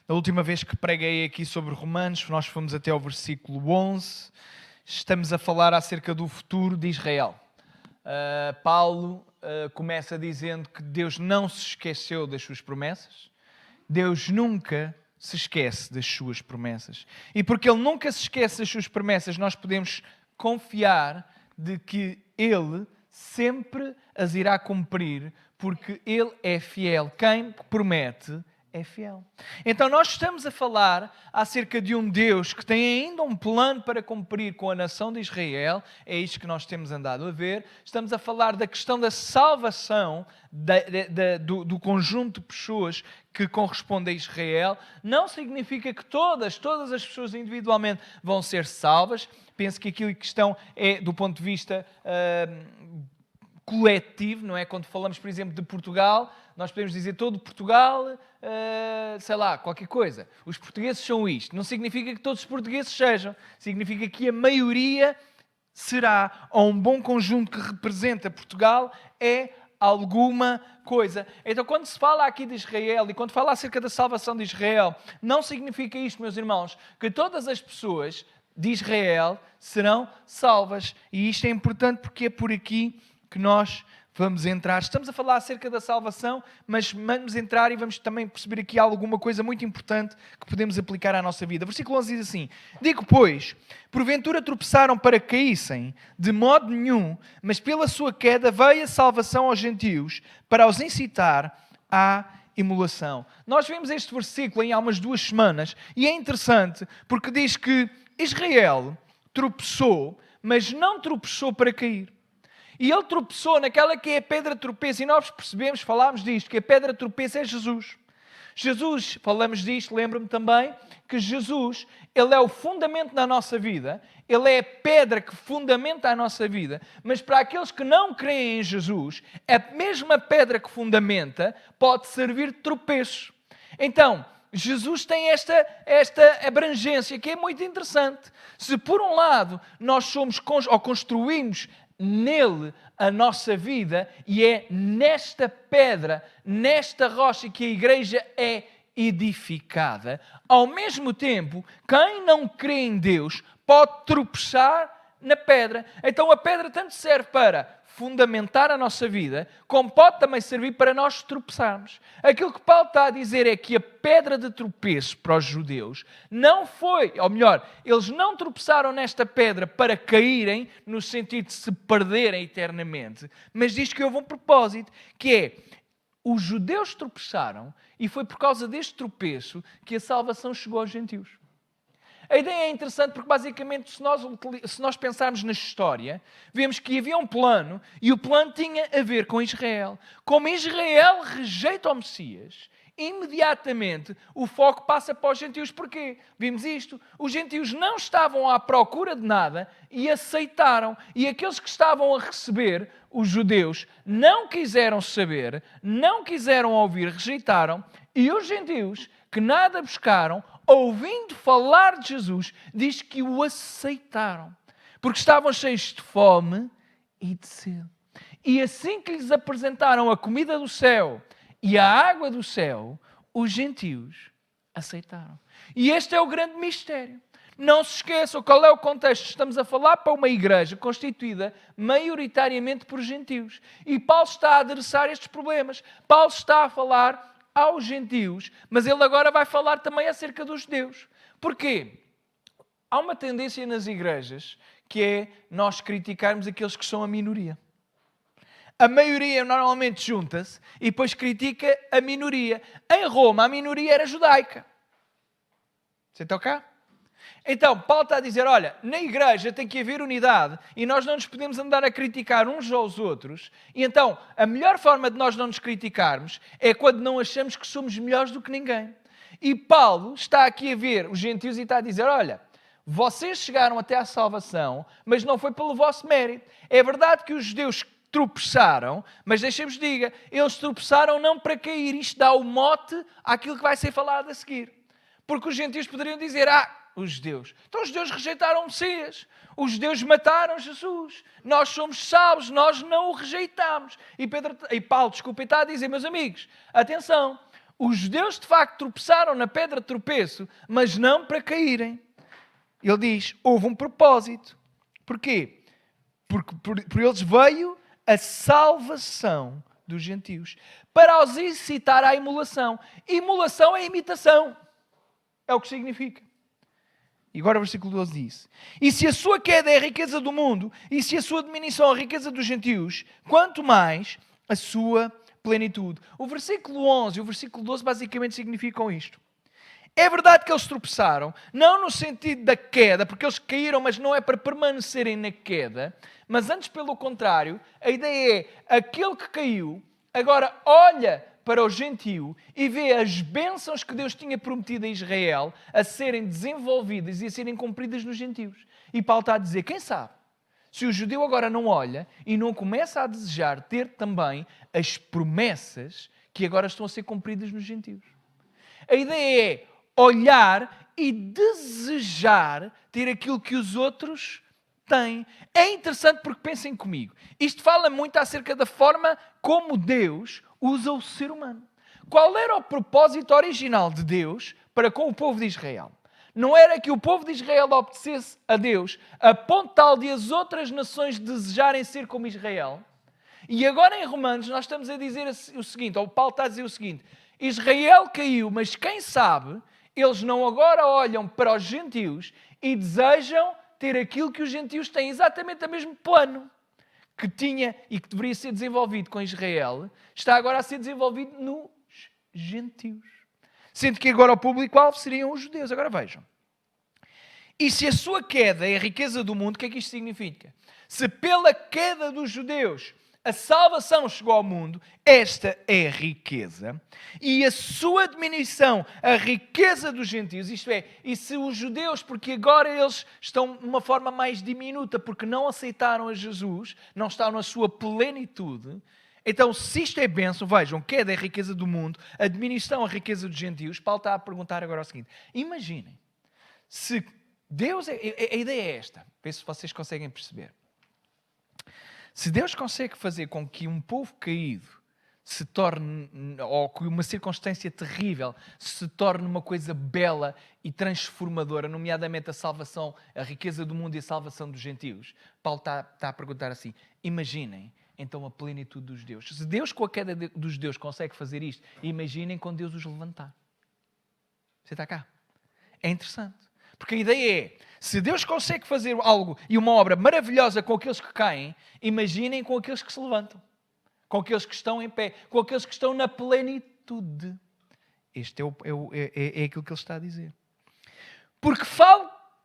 Da última vez que preguei aqui sobre Romanos, nós fomos até ao versículo 11. Estamos a falar acerca do futuro de Israel. Paulo começa dizendo que Deus não se esqueceu das suas promessas. Deus nunca se esquece das suas promessas. E porque Ele nunca se esquece das suas promessas, nós podemos confiar de que Ele sempre as irá cumprir, porque Ele é fiel. Quem promete é fiel. Então nós estamos a falar acerca de um Deus que tem ainda um plano para cumprir com a nação de Israel. É isto que nós temos andado a ver. Estamos a falar da questão da salvação do conjunto de pessoas que corresponde a Israel. Não significa que todas as pessoas individualmente vão ser salvas. Penso que aquilo que estão é do ponto de vista coletivo, não é? Quando falamos, por exemplo, de Portugal, nós podemos dizer todo Portugal, sei lá, qualquer coisa. Os portugueses são isto. Não significa que todos os portugueses sejam. Significa que a maioria será, ou um bom conjunto que representa Portugal, é alguma coisa. Então, quando se fala aqui de Israel e quando fala acerca da salvação de Israel, não significa isto, meus irmãos, que todas as pessoas de Israel serão salvas. E isto é importante porque é por aqui que nós vamos entrar. Estamos a falar acerca da salvação, mas vamos entrar e vamos também perceber aqui alguma coisa muito importante que podemos aplicar à nossa vida. Versículo 11 diz assim: digo, pois, porventura tropeçaram para que caíssem? De modo nenhum, mas pela sua queda veio a salvação aos gentios, para os incitar à emulação. Nós vimos este versículo há umas 2 semanas, e é interessante porque diz que Israel tropeçou, mas não tropeçou para cair. E ele tropeçou naquela que é a pedra de tropeço. E nós percebemos, falámos disto, que a pedra de tropeço é Jesus. Jesus, falamos disto, lembro-me também, que Jesus, Ele é o fundamento da nossa vida. Ele é a pedra que fundamenta a nossa vida. Mas para aqueles que não creem em Jesus, a mesma pedra que fundamenta pode servir de tropeço. Então, Jesus tem esta abrangência que é muito interessante. Se por um lado nós somos ou construímos nele a nossa vida, e é nesta pedra, nesta rocha que a igreja é edificada. Ao mesmo tempo, quem não crê em Deus pode tropeçar na pedra. Então a pedra tanto serve para fundamentar a nossa vida, como pode também servir para nós tropeçarmos. Aquilo que Paulo está a dizer é que a pedra de tropeço para os judeus não foi, ou melhor, eles não tropeçaram nesta pedra para caírem no sentido de se perderem eternamente, mas diz que houve um propósito, que é, os judeus tropeçaram e foi por causa deste tropeço que a salvação chegou aos gentios. A ideia é interessante porque, basicamente, se nós pensarmos na história, vemos que havia um plano e o plano tinha a ver com Israel. Como Israel rejeita o Messias, imediatamente o foco passa para os gentios. Porquê? Vimos isto. Os gentios não estavam à procura de nada e aceitaram. E aqueles que estavam a receber, os judeus, não quiseram saber, não quiseram ouvir, rejeitaram. E os gentios, que nada buscaram, ouvindo falar de Jesus, diz que o aceitaram. Porque estavam cheios de fome e de sede. E assim que lhes apresentaram a comida do céu e a água do céu, os gentios aceitaram. E este é o grande mistério. Não se esqueçam qual é o contexto. Estamos a falar para uma igreja constituída maioritariamente por gentios. E Paulo está a adereçar estes problemas. Paulo está a falar aos gentios, mas ele agora vai falar também acerca dos judeus. Porquê? Há uma tendência nas igrejas que é nós criticarmos aqueles que são a minoria. A maioria normalmente junta-se e depois critica a minoria. Em Roma, a minoria era judaica. Você está cá? Então, Paulo está a dizer, olha, na igreja tem que haver unidade e nós não nos podemos andar a criticar uns aos outros. E então, a melhor forma de nós não nos criticarmos é quando não achamos que somos melhores do que ninguém. E Paulo está aqui a ver os gentios e está a dizer, olha, vocês chegaram até à salvação, mas não foi pelo vosso mérito. É verdade que os judeus tropeçaram, mas deixem-vos diga, eles tropeçaram não para cair. Isto dá o mote àquilo que vai ser falado a seguir. Porque os gentios poderiam dizer, os judeus. Então os judeus rejeitaram o Messias. Os judeus mataram Jesus. Nós somos salvos, nós não o rejeitamos. E Paulo, está a dizer, meus amigos, atenção, Os judeus de facto tropeçaram na pedra de tropeço, mas não para caírem. Ele diz, houve um propósito. Porquê? Porque por eles veio a salvação dos gentios, para os incitar à emulação. Emulação é imitação. É o que significa. E agora o versículo 12 diz, e se a sua queda é a riqueza do mundo, e se a sua diminuição é a riqueza dos gentios, quanto mais a sua plenitude. O versículo 11 e o versículo 12 basicamente significam isto. É verdade que eles tropeçaram, não no sentido da queda, porque eles caíram, mas não é para permanecerem na queda, mas antes pelo contrário, a ideia é, aquele que caiu, agora olha para o gentio e vê as bênçãos que Deus tinha prometido a Israel a serem desenvolvidas e a serem cumpridas nos gentios. E Paulo está a dizer, quem sabe, se o judeu agora não olha e não começa a desejar ter também as promessas que agora estão a ser cumpridas nos gentios. A ideia é olhar e desejar ter aquilo que os outros têm. É interessante porque pensem comigo. Isto fala muito acerca da forma como Deus usa o ser humano. Qual era o propósito original de Deus para com o povo de Israel? Não era que o povo de Israel obedecesse a Deus a ponto tal de as outras nações desejarem ser como Israel? E agora em Romanos nós estamos a dizer o seguinte, ou Paulo está a dizer o seguinte, Israel caiu, mas quem sabe, eles não agora olham para os gentios e desejam ter aquilo que os gentios têm, exatamente o mesmo plano que tinha e que deveria ser desenvolvido com Israel, está agora a ser desenvolvido nos gentios. Sendo que agora o público-alvo seriam os judeus. Agora vejam. E se a sua queda é a riqueza do mundo, o que é que isto significa? Se pela queda dos judeus a salvação chegou ao mundo, esta é a riqueza. E a sua diminuição, a riqueza dos gentios, isto é, e se os judeus, porque agora eles estão de uma forma mais diminuta, porque não aceitaram a Jesus, não estão na sua plenitude, então se isto é bênção, vejam, queda é a riqueza do mundo, a diminuição a riqueza dos gentios, Paulo está a perguntar agora o seguinte, imaginem, se Deus, a ideia é esta, vê se vocês conseguem perceber. Se Deus consegue fazer com que um povo caído se torne, ou que uma circunstância terrível se torne uma coisa bela e transformadora, nomeadamente a salvação, a riqueza do mundo e a salvação dos gentios, Paulo está a perguntar assim, imaginem então a plenitude dos judeus. Se Deus com a queda dos judeus consegue fazer isto, imaginem quando Deus os levantar. Você está cá? É interessante. Porque a ideia é, se Deus consegue fazer algo e uma obra maravilhosa com aqueles que caem, imaginem com aqueles que se levantam, com aqueles que estão em pé, com aqueles que estão na plenitude. Este é aquilo que ele está a dizer. Porque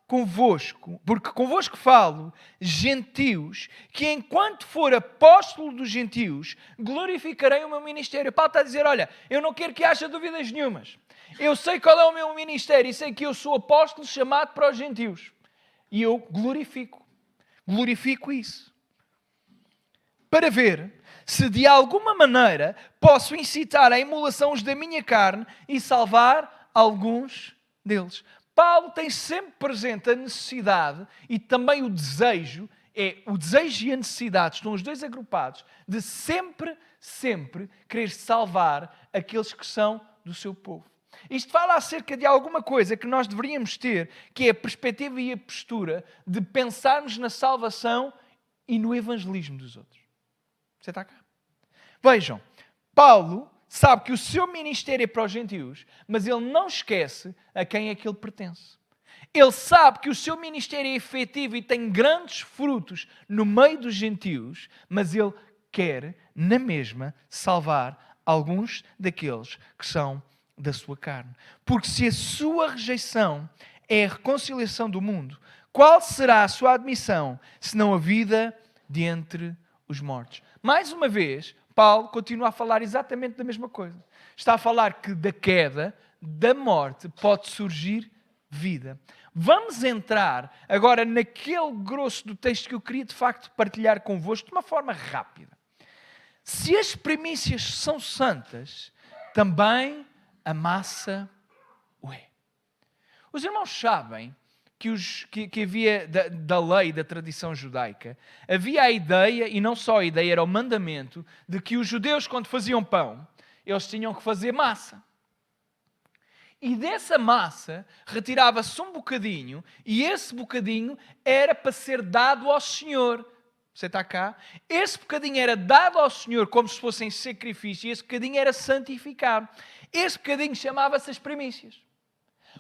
convosco falo, gentios, que enquanto for apóstolo dos gentios, glorificarei o meu ministério. Paulo está a dizer, olha, eu não quero que haja dúvidas nenhumas. Eu sei qual é o meu ministério e sei que eu sou apóstolo chamado para os gentios. E eu glorifico isso. Para ver se de alguma maneira posso incitar a emulação da minha carne e salvar alguns deles. Paulo tem sempre presente a necessidade e também o desejo, o desejo e a necessidade, estão os dois agrupados, de sempre querer salvar aqueles que são do seu povo. Isto fala acerca de alguma coisa que nós deveríamos ter, que é a perspectiva e a postura de pensarmos na salvação e no evangelismo dos outros. Você está cá? Vejam, Paulo sabe que o seu ministério é para os gentios, mas ele não esquece a quem é que ele pertence. Ele sabe que o seu ministério é efetivo e tem grandes frutos no meio dos gentios, mas ele quer, na mesma, salvar alguns daqueles que são da sua carne. Porque se a sua rejeição é a reconciliação do mundo, qual será a sua admissão, senão a vida de entre os mortos? Mais uma vez, Paulo continua a falar exatamente da mesma coisa. Está a falar que da queda, da morte, pode surgir vida. Vamos entrar agora naquele grosso do texto que eu queria de facto partilhar convosco de uma forma rápida. Se as primícias são santas, também a massa o é. Os irmãos sabem que havia da lei, da tradição judaica, havia a ideia, e não só a ideia, era o mandamento, de que os judeus, quando faziam pão, eles tinham que fazer massa. E dessa massa retirava-se um bocadinho, e esse bocadinho era para ser dado ao Senhor. Você está cá? Esse bocadinho era dado ao Senhor como se fossem sacrifício, e esse bocadinho era santificado. Esse bocadinho chamava-se as primícias.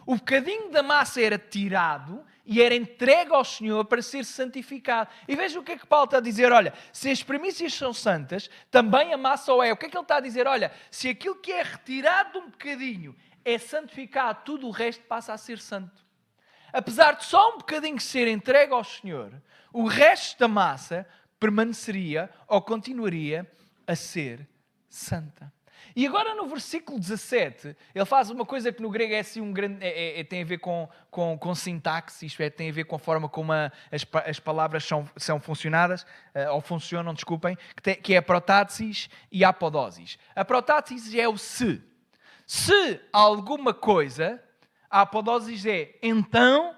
O bocadinho da massa era tirado e era entregue ao Senhor para ser santificado. E veja o que é que Paulo está a dizer. Olha, se as primícias são santas, também a massa o é. O que é que ele está a dizer? Olha, se aquilo que é retirado de um bocadinho é santificado, tudo o resto passa a ser santo. Apesar de só um bocadinho ser entregue ao Senhor, o resto da massa permaneceria ou continuaria a ser santa. E agora no versículo 17, ele faz uma coisa que no grego é assim tem a ver com sintaxe, isto é, tem a ver com a forma como as palavras são funcionadas, ou funcionam, desculpem, que é a protátesis e a apodosis. A protátesis é o se. Se alguma coisa, a apodosis é então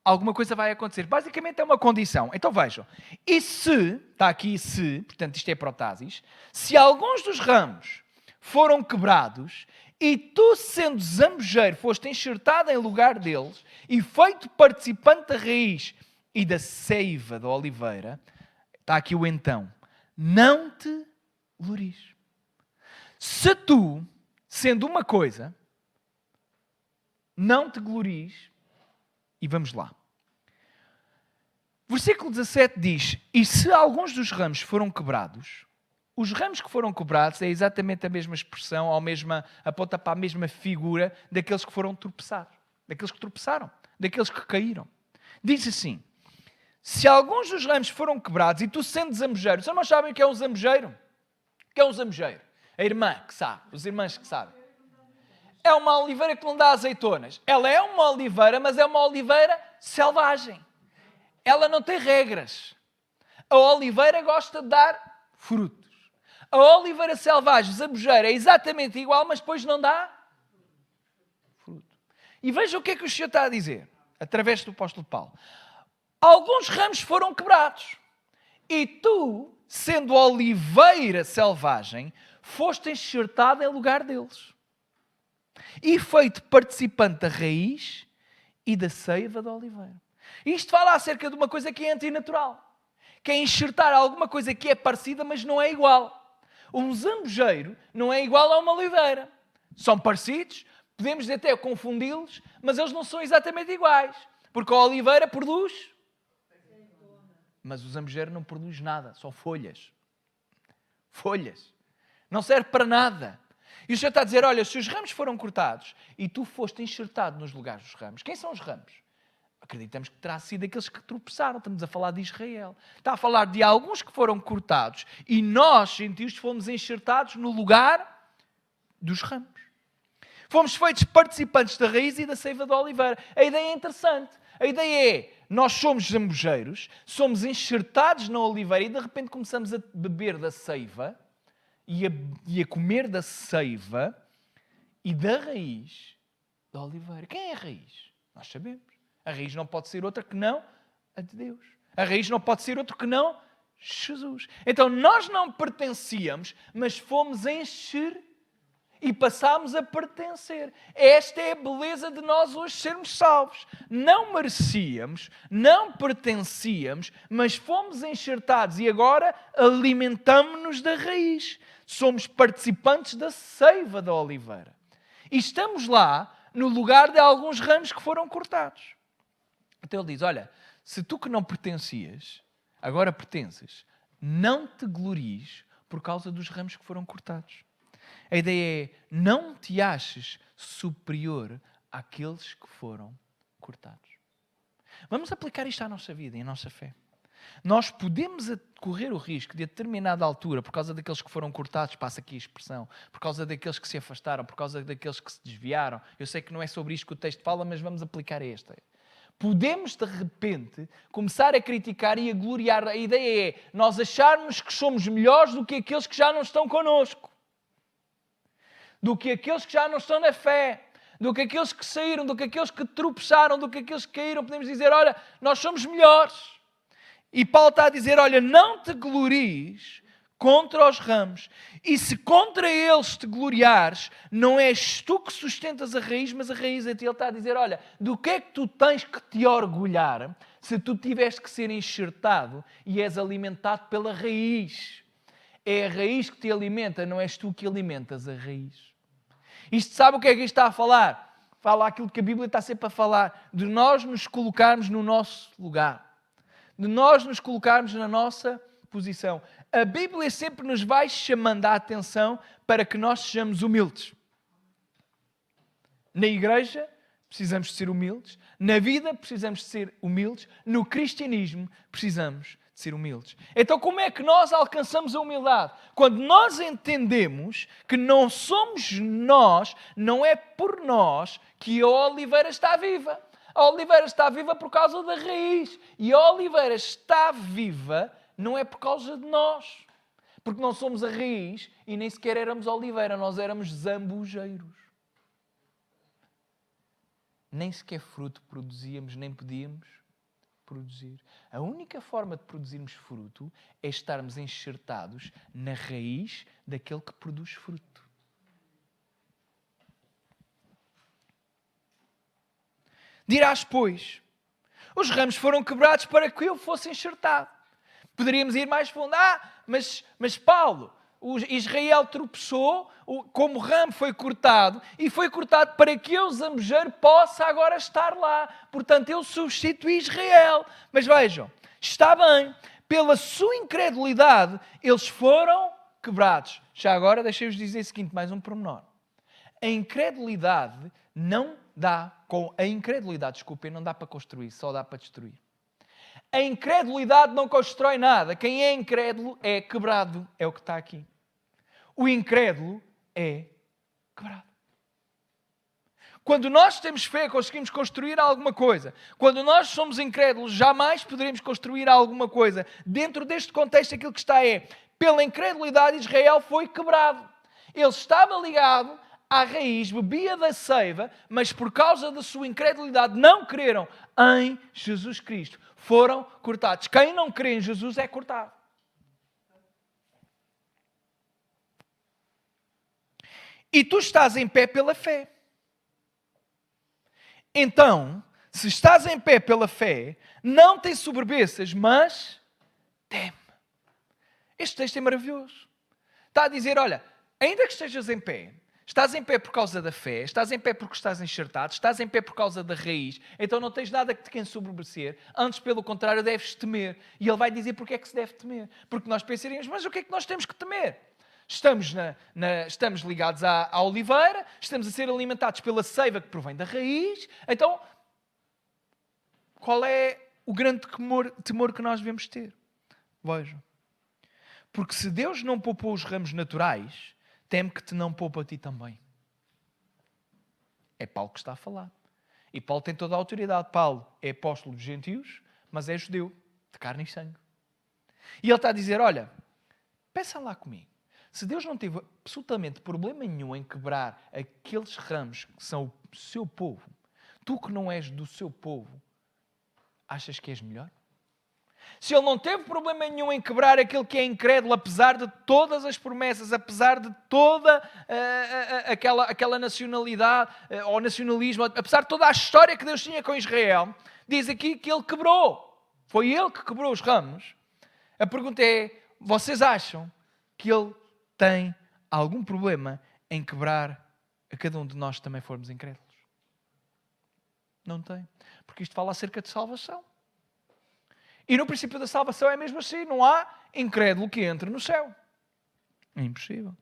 alguma coisa vai acontecer. Basicamente é uma condição. Então vejam, e se, está aqui se, portanto isto é protásis, se alguns dos ramos foram quebrados e tu, sendo zambujeiro, foste enxertado em lugar deles e feito participante da raiz e da seiva da oliveira, está aqui o então, não te glories. Se tu, sendo uma coisa, não te glories, e vamos lá. Versículo 17 diz, e se alguns dos ramos foram quebrados, os ramos que foram quebrados é exatamente a mesma expressão, aponta para a mesma figura daqueles que foram tropeçados, daqueles que tropeçaram, daqueles que caíram. Diz assim, se alguns dos ramos foram quebrados e tu sendo zambujeiro, vocês não sabem o que é um zambujeiro? O que é um zambujeiro? A irmã que sabe, os irmãos que sabem. É uma oliveira que não dá azeitonas. Ela é uma oliveira, mas é uma oliveira selvagem. Ela não tem regras. A oliveira gosta de dar frutos. A oliveira selvagem, zambujeira, é exatamente igual, mas depois não dá fruto. E veja o que é que o Senhor está a dizer, através do apóstolo Paulo. Alguns ramos foram quebrados. E tu, sendo oliveira selvagem, foste enxertado em lugar deles. E feito participante da raiz e da seiva da oliveira. Isto fala acerca de uma coisa que é antinatural. Que é enxertar alguma coisa que é parecida, mas não é igual. Um zambujeiro não é igual a uma oliveira. São parecidos, podemos até confundi-los, mas eles não são exatamente iguais. Porque a oliveira produz, mas o zambujeiro não produz nada, só folhas. Folhas. Não serve para nada. E o Senhor está a dizer, olha, se os ramos foram cortados e tu foste enxertado nos lugares dos ramos, quem são os ramos? Acreditamos que terá sido aqueles que tropeçaram. Estamos a falar de Israel. Está a falar de alguns que foram cortados e nós, gentios, fomos enxertados no lugar dos ramos. Fomos feitos participantes da raiz e da seiva da oliveira. A ideia é interessante. A ideia é, nós somos zambujeiros, somos enxertados na oliveira e de repente começamos a beber da seiva e a comer da seiva e da raiz da oliveira. Quem é a raiz? Nós sabemos. A raiz não pode ser outra que não a de Deus. A raiz não pode ser outra que não Jesus. Então nós não pertencíamos, mas fomos encher e passámos a pertencer. Esta é a beleza de nós hoje sermos salvos. Não merecíamos, não pertencíamos, mas fomos enxertados e agora alimentamos-nos da raiz. Somos participantes da seiva da oliveira. E estamos lá no lugar de alguns ramos que foram cortados. Então ele diz, olha, se tu que não pertencias, agora pertences, não te glories por causa dos ramos que foram cortados. A ideia é, não te aches superior àqueles que foram cortados. Vamos aplicar isto à nossa vida e à nossa fé. Nós podemos correr o risco de, a determinada altura, por causa daqueles que foram cortados, passa aqui a expressão, por causa daqueles que se afastaram, por causa daqueles que se desviaram. Eu sei que não é sobre isto que o texto fala, mas vamos aplicar a esta. Podemos, de repente, começar a criticar e a gloriar. A ideia é nós acharmos que somos melhores do que aqueles que já não estão connosco. Do que aqueles que já não estão na fé. Do que aqueles que saíram, do que aqueles que tropeçaram, do que aqueles que caíram. Podemos dizer, olha, nós somos melhores. E Paulo está a dizer, olha, não te glories contra os ramos. E se contra eles te gloriares, não és tu que sustentas a raiz, mas a raiz a ti. Ele está a dizer, olha, do que é que tu tens que te orgulhar se tu tiveres que ser enxertado e és alimentado pela raiz? É a raiz que te alimenta, não és tu que alimentas a raiz. Isto sabe o que é que isto está a falar? Fala aquilo que a Bíblia está sempre a falar, de nós nos colocarmos no nosso lugar, de nós nos colocarmos na nossa posição. A Bíblia sempre nos vai chamando a atenção para que nós sejamos humildes. Na igreja, precisamos de ser humildes. Na vida, precisamos de ser humildes. No cristianismo, precisamos de ser humildes. Então, como é que nós alcançamos a humildade? Quando nós entendemos que não somos nós, não é por nós que a oliveira está viva. A oliveira está viva por causa da raiz. E a oliveira está viva não é por causa de nós. Porque não somos a raiz e nem sequer éramos oliveira, nós éramos zambujeiros. Nem sequer fruto produzíamos, nem podíamos produzir. A única forma de produzirmos fruto é estarmos enxertados na raiz daquele que produz fruto. Dirás, pois, os ramos foram quebrados para que eu fosse enxertado. Poderíamos ir mais fundo. Mas Paulo, Israel tropeçou, como ramo foi cortado, e foi cortado para que eu, zambujeiro, possa agora estar lá. Portanto, eu substituí Israel. Mas vejam, está bem, pela sua incredulidade, eles foram quebrados. Já agora, deixei-vos dizer o seguinte, mais um pormenor. A incredulidade não dá, com a incredulidade, desculpem, não dá para construir, só dá para destruir. A incredulidade não constrói nada. Quem é incrédulo é quebrado. É o que está aqui. O incrédulo é quebrado. Quando nós temos fé, conseguimos construir alguma coisa. Quando nós somos incrédulos, jamais poderemos construir alguma coisa. Dentro deste contexto, aquilo que está é, pela incredulidade, Israel foi quebrado. Ele estava ligado à raiz, bebia da seiva, mas por causa da sua incredulidade não creram em Jesus Cristo. Foram cortados. Quem não crê em Jesus é cortado. E tu estás em pé pela fé. Então, se estás em pé pela fé, não te soberbeças, mas teme. Este texto é maravilhoso. Está a dizer, olha, ainda que estejas em pé, estás em pé por causa da fé, estás em pé porque estás enxertado, estás em pé por causa da raiz, então não tens nada que te quem soberbecer, antes pelo contrário deves temer. E ele vai dizer porque é que se deve temer. Porque nós pensaríamos, mas o que é que nós temos que temer? Estamos ligados à oliveira, estamos a ser alimentados pela seiva que provém da raiz, então qual é o grande temor que nós devemos ter? Vejam. Porque se Deus não poupou os ramos naturais, teme que te não poupa a ti também. É Paulo que está a falar. E Paulo tem toda a autoridade. Paulo é apóstolo dos gentios, mas é judeu, de carne e sangue. E ele está a dizer, olha, pensa lá comigo. Se Deus não teve absolutamente problema nenhum em quebrar aqueles ramos que são o seu povo, tu que não és do seu povo, achas que és melhor? Se ele não teve problema nenhum em quebrar aquele que é incrédulo, apesar de todas as promessas, apesar de toda aquela nacionalidade ou nacionalismo, apesar de toda a história que Deus tinha com Israel, diz aqui que ele quebrou. Foi ele que quebrou os ramos. A pergunta é, vocês acham que ele tem algum problema em quebrar a cada um de nós que também formos incrédulos? Não tem. Porque isto fala acerca de salvação. E no princípio da salvação é mesmo assim. Não há incrédulo que entre no céu. É impossível.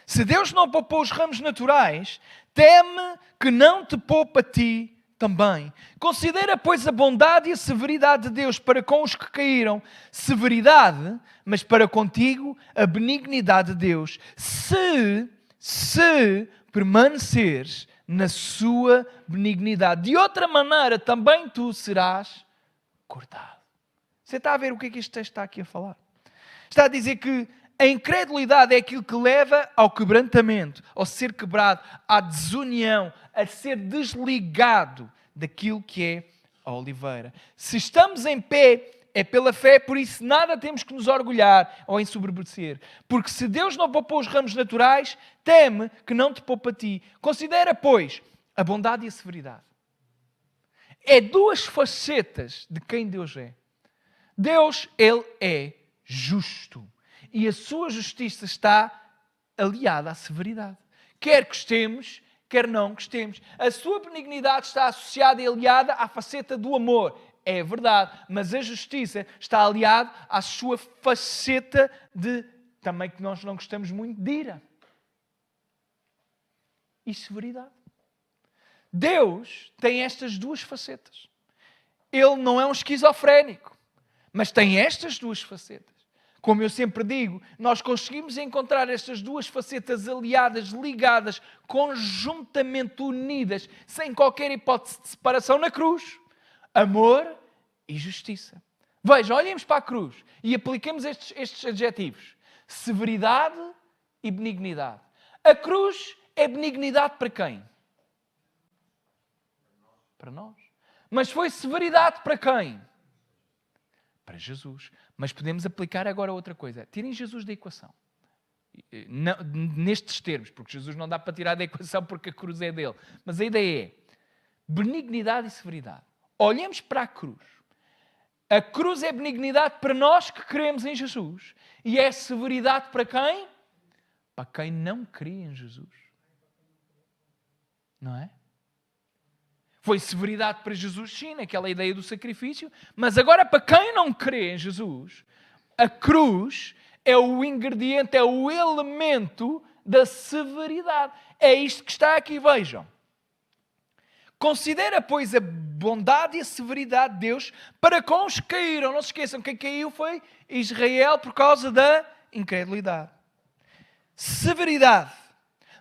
Se Deus não poupou os ramos naturais, teme que não te poupa a ti também. Considera, pois, a bondade e a severidade de Deus para com os que caíram. Severidade, mas para contigo a benignidade de Deus. Se permaneceres na sua benignidade. De outra maneira, também tu serás cortado. Você está a ver o que é que este texto está aqui a falar? Está a dizer que a incredulidade é aquilo que leva ao quebrantamento, ao ser quebrado, à desunião, a ser desligado daquilo que é a oliveira. Se estamos em pé É pela fé, por isso nada temos que nos orgulhar ou ensoberbecer. Porque se Deus não poupou os ramos naturais, teme que não te poupe a ti. Considera, pois, a bondade e a severidade. É duas facetas de quem Deus é. Deus, Ele é justo. E a sua justiça está aliada à severidade. Quer gostemos, quer não gostemos. A sua benignidade está associada e aliada à faceta do amor. É verdade. Mas a justiça está aliada à sua faceta de, também que nós não gostamos muito, de ira. E severidade. Deus tem estas duas facetas. Ele não é um esquizofrénico, mas tem estas duas facetas. Como eu sempre digo, nós conseguimos encontrar estas duas facetas aliadas, ligadas, conjuntamente unidas, sem qualquer hipótese de separação na cruz. Amor e justiça. Veja, olhemos para a cruz e apliquemos estes adjetivos. Severidade e benignidade. A cruz é benignidade para quem? Para nós. Mas foi severidade para quem? Para Jesus. Mas podemos aplicar agora outra coisa. Tirem Jesus da equação. Não, nestes termos, porque Jesus não dá para tirar da equação porque a cruz é dele. Mas a ideia é benignidade e severidade. Olhemos para a cruz. A cruz é benignidade para nós que cremos em Jesus. E é severidade para quem? Para quem não crê em Jesus. Não é? Foi severidade para Jesus, sim, naquela ideia do sacrifício. Mas agora, para quem não crê em Jesus, a cruz é o ingrediente, é o elemento da severidade. É isto que está aqui, vejam. Considera, pois, a bondade e a severidade de Deus para com os que caíram. Não se esqueçam, quem caiu foi Israel por causa da incredulidade. Severidade.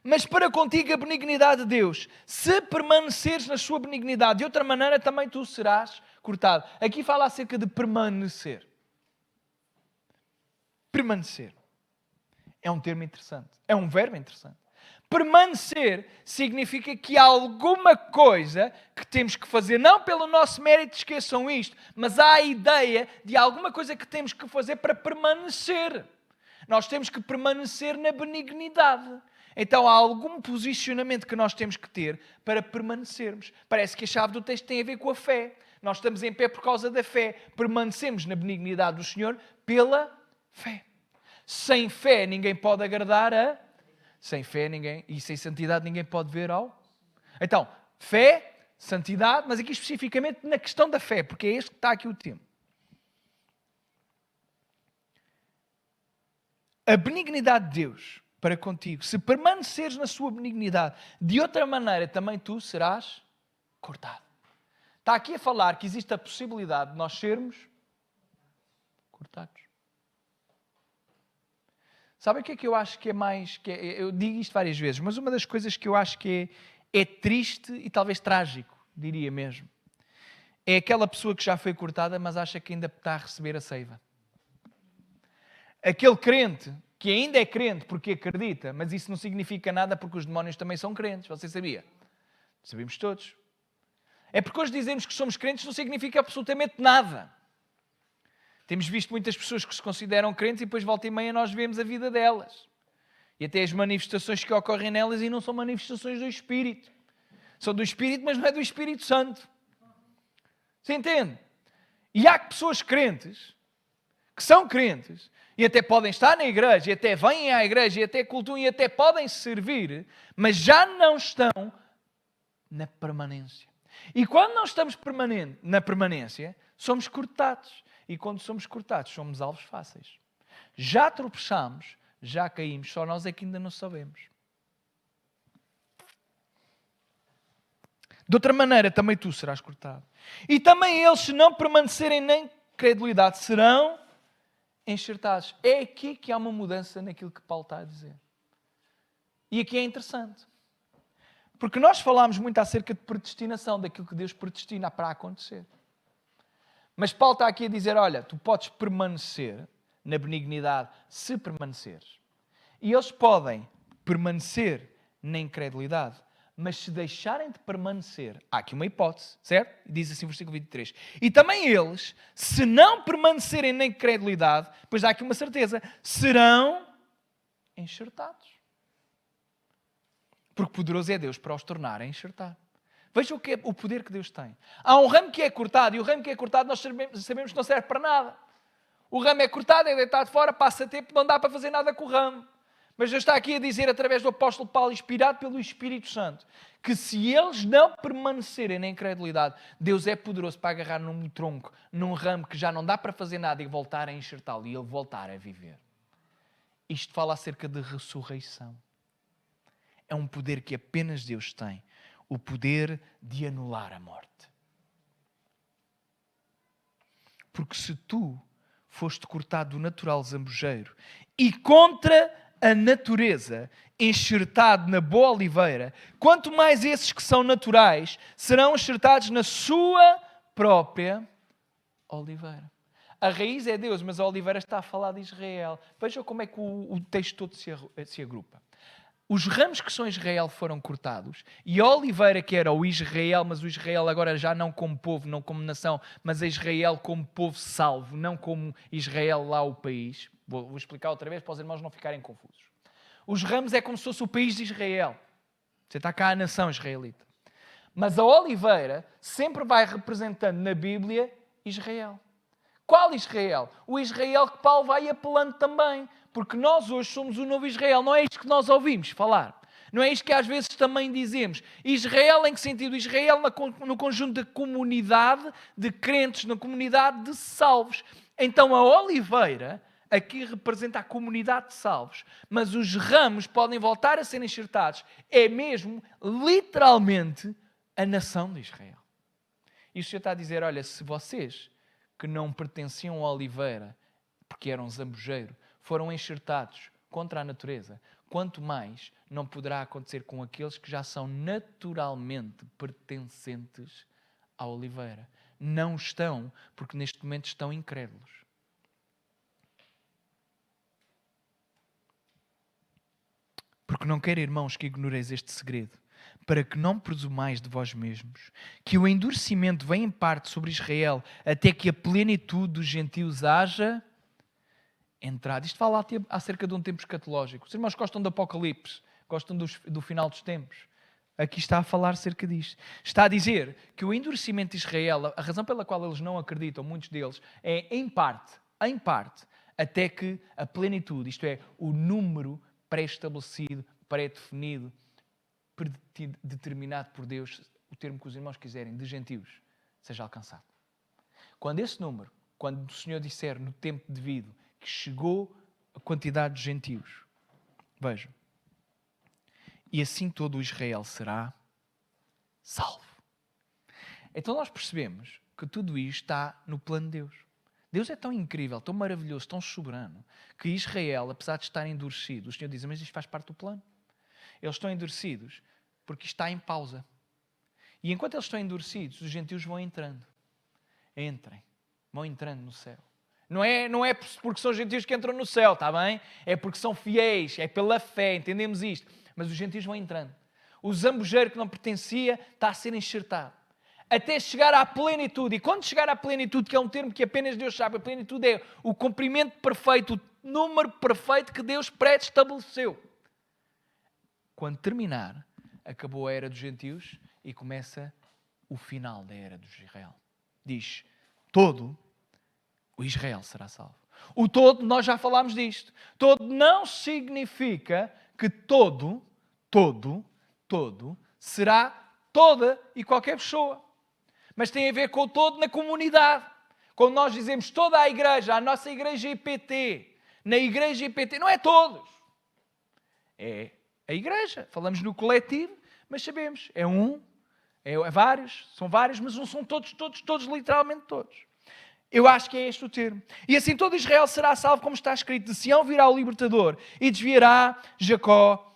Mas para contigo a benignidade de Deus. Se permaneceres na sua benignidade, de outra maneira também tu serás cortado. Aqui fala acerca de permanecer. Permanecer. É um termo interessante. É um verbo interessante. Permanecer significa que há alguma coisa que temos que fazer, não pelo nosso mérito, esqueçam isto, mas há a ideia de alguma coisa que temos que fazer para permanecer. Nós temos que permanecer na benignidade. Então há algum posicionamento que nós temos que ter para permanecermos. Parece que a chave do texto tem a ver com a fé. Nós estamos em pé por causa da fé. Permanecemos na benignidade do Senhor pela fé. Sem fé ninguém pode agradar a... Sem fé ninguém... E sem santidade ninguém pode ver ao... Então, fé, santidade, mas aqui especificamente na questão da fé, porque é este que está aqui o tema. A benignidade de Deus para contigo, se permaneceres na sua benignidade, de outra maneira também tu serás cortado. Está aqui a falar que existe a possibilidade de nós sermos cortados. Sabe o que é que eu acho que é mais... eu digo isto várias vezes, mas uma das coisas que eu acho que é triste e talvez trágico, diria mesmo, é aquela pessoa que já foi cortada, mas acha que ainda está a receber a seiva. Aquele crente que ainda é crente porque acredita, mas isso não significa nada porque os demónios também são crentes. Você sabia? Sabemos todos. É porque hoje dizemos que somos crentes não significa absolutamente nada. Temos visto muitas pessoas que se consideram crentes e depois volta e meia nós vemos a vida delas. E até as manifestações que ocorrem nelas e não são manifestações do Espírito. São do Espírito, mas não é do Espírito Santo. Você entende? E há pessoas crentes que são crentes e até podem estar na igreja, e até vêm à igreja, e até cultuam, e até podem servir, mas já não estão na permanência. E quando não estamos na permanência, somos cortados. E quando somos cortados, somos alvos fáceis. Já tropeçamos, já caímos, só nós é que ainda não sabemos. De outra maneira, também tu serás cortado. E também eles, se não permanecerem na incredulidade, serão enxertados. É aqui que há uma mudança naquilo que Paulo está a dizer. E aqui é interessante. Porque nós falámos muito acerca de predestinação, daquilo que Deus predestina para acontecer. Mas Paulo está aqui a dizer, olha, tu podes permanecer na benignidade se permaneceres. E eles podem permanecer na incredulidade, Mas se deixarem de permanecer, há aqui uma hipótese, certo? Diz assim o versículo 23. E também eles, se não permanecerem na incredulidade, pois há aqui uma certeza, serão enxertados. Porque poderoso é Deus para os tornar a enxertar. Vejam o poder que Deus tem. Há um ramo que é cortado, e o ramo que é cortado nós sabemos que não serve para nada. O ramo é cortado, é deitado fora, passa tempo, não dá para fazer nada com o ramo. Mas Deus está aqui a dizer, através do apóstolo Paulo, inspirado pelo Espírito Santo, que se eles não permanecerem na incredulidade, Deus é poderoso para agarrar num tronco, num ramo que já não dá para fazer nada e voltar a enxertá-lo e ele voltar a viver. Isto fala acerca de ressurreição. É um poder que apenas Deus tem. O poder de anular a morte. Porque se tu foste cortado do natural zambujeiro e contra a natureza, enxertado na boa oliveira, quanto mais esses que são naturais serão enxertados na sua própria oliveira. A raiz é Deus, mas a oliveira está a falar de Israel. Vejam como é que o texto todo se agrupa. Os ramos que são Israel foram cortados e a oliveira que era o Israel, mas o Israel agora já não como povo, não como nação, mas a Israel como povo salvo, não como Israel lá o país. Vou explicar outra vez para os irmãos não ficarem confusos. Os ramos é como se fosse o país de Israel. Você está cá a nação israelita. Mas a oliveira sempre vai representando na Bíblia Israel. Qual Israel? O Israel que Paulo vai apelando também. Porque nós hoje somos o novo Israel. Não é isto que nós ouvimos falar. Não é isto que às vezes também dizemos. Israel em que sentido? Israel no conjunto da comunidade de crentes, na comunidade de salvos. Então a oliveira aqui representa a comunidade de salvos. Mas os ramos podem voltar a ser enxertados. É mesmo, literalmente, a nação de Israel. E o Senhor está a dizer, olha, se vocês que não pertenciam à oliveira, porque eram zambujeiro, foram enxertados contra a natureza, quanto mais não poderá acontecer com aqueles que já são naturalmente pertencentes à oliveira. Não estão, porque neste momento estão incrédulos. Porque não quero, irmãos, que ignoreis este segredo, para que não presumais de vós mesmos, que o endurecimento vem em parte sobre Israel, até que a plenitude dos gentios haja entrado. Isto fala acerca de um tempo escatológico. Os irmãos gostam do Apocalipse, gostam do final dos tempos. Aqui está a falar acerca disto. Está a dizer que o endurecimento de Israel, a razão pela qual eles não acreditam, muitos deles, é em parte, até que a plenitude, isto é, o número pré-estabelecido, pré-definido, determinado por Deus, o termo que os irmãos quiserem, de gentios, seja alcançado. Quando esse número, quando o Senhor disser no tempo devido que chegou a quantidade de gentios, vejam, e assim todo o Israel será salvo. Então nós percebemos que tudo isto está no plano de Deus. Deus é tão incrível, tão maravilhoso, tão soberano, que Israel, apesar de estar endurecido, o Senhor diz, mas isto faz parte do plano. Eles estão endurecidos porque está em pausa. E enquanto eles estão endurecidos, os gentios vão entrando. Vão entrando no céu. Não é porque são gentios que entram no céu, está bem? É porque são fiéis, é pela fé, entendemos isto. Mas os gentios vão entrando. O zambujeiro que não pertencia está a ser enxertado. Até chegar à plenitude. E quando chegar à plenitude, que é um termo que apenas Deus sabe, a plenitude é o cumprimento perfeito, o número perfeito que Deus pré-estabeleceu. Quando terminar, acabou a era dos gentios e começa o final da era de Israel. Diz, todo o Israel será salvo. O todo, nós já falámos disto. Todo não significa que todo será toda e qualquer pessoa. Mas tem a ver com o todo na comunidade. Quando nós dizemos toda a igreja, a nossa igreja IPT, na igreja IPT, não é todos. É a igreja. Falamos no coletivo, mas sabemos, é vários, são vários, mas não são todos, literalmente todos. Eu acho que é este o termo. E assim todo Israel será salvo, como está escrito, de Sião virá o libertador e desviará Jacó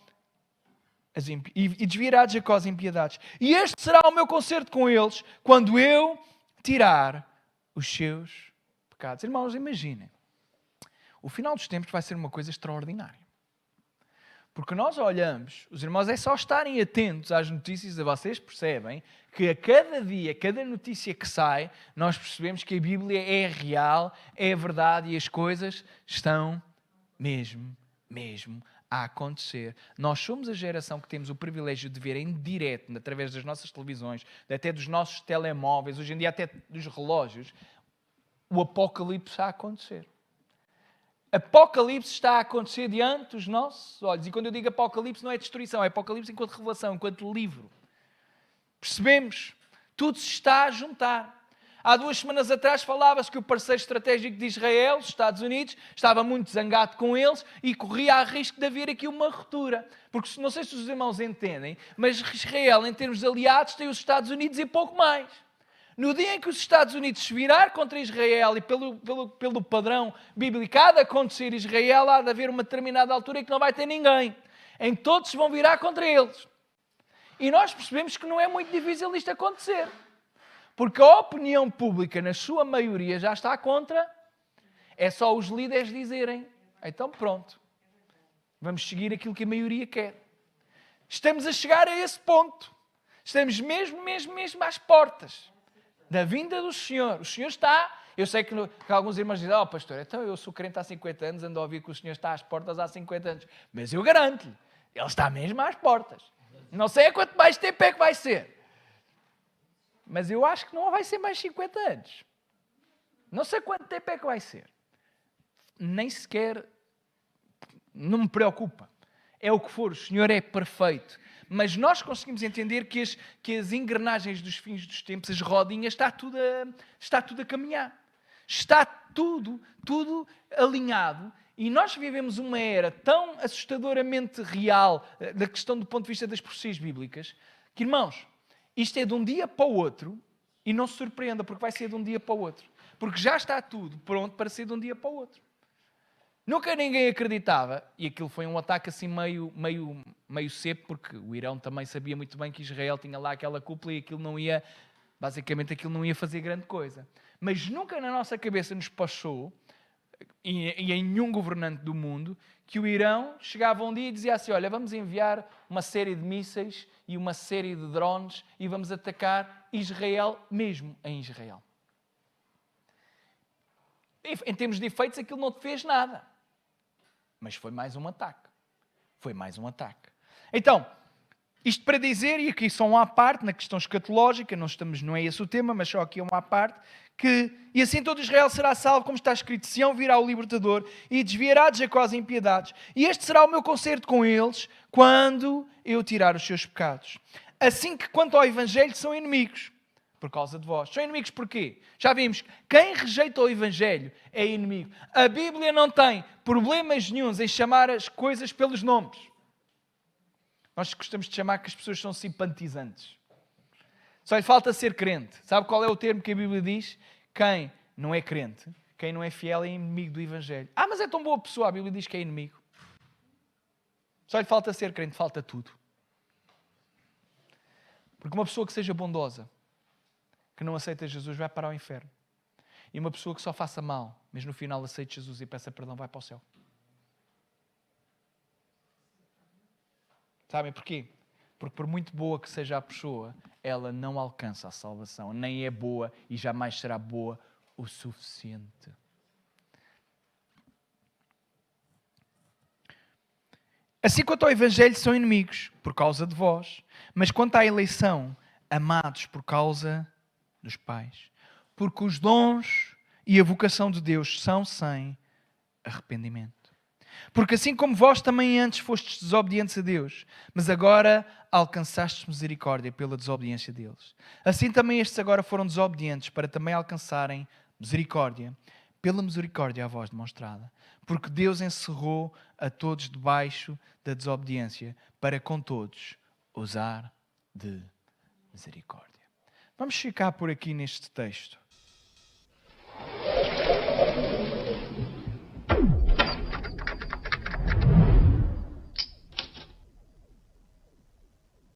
as impiedades. E este será o meu concerto com eles quando eu tirar os seus pecados. Irmãos, imaginem. O final dos tempos vai ser uma coisa extraordinária. Porque nós olhamos, os irmãos é só estarem atentos às notícias e vocês percebem que a cada dia, cada notícia que sai, nós percebemos que a Bíblia é real, é verdade e as coisas estão mesmo a acontecer. Nós somos a geração que temos o privilégio de ver em direto, através das nossas televisões, até dos nossos telemóveis, hoje em dia até dos relógios, o apocalipse a acontecer. Apocalipse está a acontecer diante dos nossos olhos. E quando eu digo apocalipse não é destruição, é apocalipse enquanto revelação, enquanto livro. Percebemos? Tudo se está a juntar. Há 2 semanas atrás falava-se que o parceiro estratégico de Israel, os Estados Unidos, estava muito zangado com eles e corria a risco de haver aqui uma ruptura. Porque não sei se os irmãos entendem, mas Israel, em termos de aliados, tem os Estados Unidos e pouco mais. No dia em que os Estados Unidos se virar contra Israel e pelo padrão bíblico há de acontecer Israel, há de haver uma determinada altura em que não vai ter ninguém. Em que todos se vão virar contra eles. E nós percebemos que não é muito difícil isto acontecer. Porque a opinião pública, na sua maioria, já está contra. É só os líderes dizerem, então pronto, vamos seguir aquilo que a maioria quer. Estamos a chegar a esse ponto. Estamos mesmo às portas da vinda do Senhor. O Senhor está... Eu sei que alguns irmãos dizem, pastor, então eu sou crente há 50 anos, ando a ouvir que o Senhor está às portas há 50 anos. Mas eu garanto-lhe, Ele está mesmo às portas. Não sei a quanto mais tempo é que vai ser. Mas eu acho que não vai ser mais 50 anos. Não sei quanto tempo é que vai ser. Nem sequer... Não me preocupa. É o que for, o Senhor é perfeito. Mas nós conseguimos entender que as engrenagens dos fins dos tempos, as rodinhas, está tudo a caminhar. Está tudo alinhado. E nós vivemos uma era tão assustadoramente real, da questão do ponto de vista das profecias bíblicas, que, irmãos, isto é de um dia para o outro, e não se surpreenda, porque vai ser de um dia para o outro. Porque já está tudo pronto para ser de um dia para o outro. Nunca ninguém acreditava, e aquilo foi um ataque assim meio cepo, porque o Irão também sabia muito bem que Israel tinha lá aquela cúpula e aquilo não ia fazer grande coisa. Mas nunca na nossa cabeça nos passou, e em nenhum governante do mundo, que o Irão chegava um dia e dizia assim, olha, vamos enviar uma série de mísseis e uma série de drones e vamos atacar Israel mesmo em Israel. Em termos de efeitos, aquilo não te fez nada. Mas foi mais um ataque. Então, isto para dizer, e aqui só uma à parte, na questão escatológica, não é esse o tema, mas só aqui uma à parte, que, e assim todo Israel será salvo, como está escrito, Sião virá o libertador e desviará de Jacó as impiedades. E este será o meu concerto com eles, quando eu tirar os seus pecados. Assim que, quanto ao Evangelho, são inimigos. Por causa de vós. São inimigos porquê? Já vimos, quem rejeita o Evangelho é inimigo. A Bíblia não tem problemas nenhuns em chamar as coisas pelos nomes. Nós gostamos de chamar que as pessoas são simpatizantes. Só lhe falta ser crente. Sabe qual é o termo que a Bíblia diz? Quem não é crente, quem não é fiel é inimigo do Evangelho. Mas é tão boa pessoa, a Bíblia diz que é inimigo. Só lhe falta ser crente, falta tudo. Porque uma pessoa que seja bondosa, que não aceita Jesus, vai para o inferno. E uma pessoa que só faça mal, mas no final aceite Jesus e peça perdão, vai para o céu. Sabem porquê? Porque por muito boa que seja a pessoa, ela não alcança a salvação. Nem é boa e jamais será boa o suficiente. Assim quanto ao Evangelho são inimigos, por causa de vós. Mas quanto à eleição, amados por causa dos pais. Porque os dons e a vocação de Deus são sem arrependimento. Porque assim como vós também antes fostes desobedientes a Deus, mas agora alcançastes misericórdia pela desobediência deles. Assim também estes agora foram desobedientes para também alcançarem misericórdia, pela misericórdia a vós demonstrada. Porque Deus encerrou a todos debaixo da desobediência, para com todos usar de misericórdia. Vamos ficar por aqui neste texto.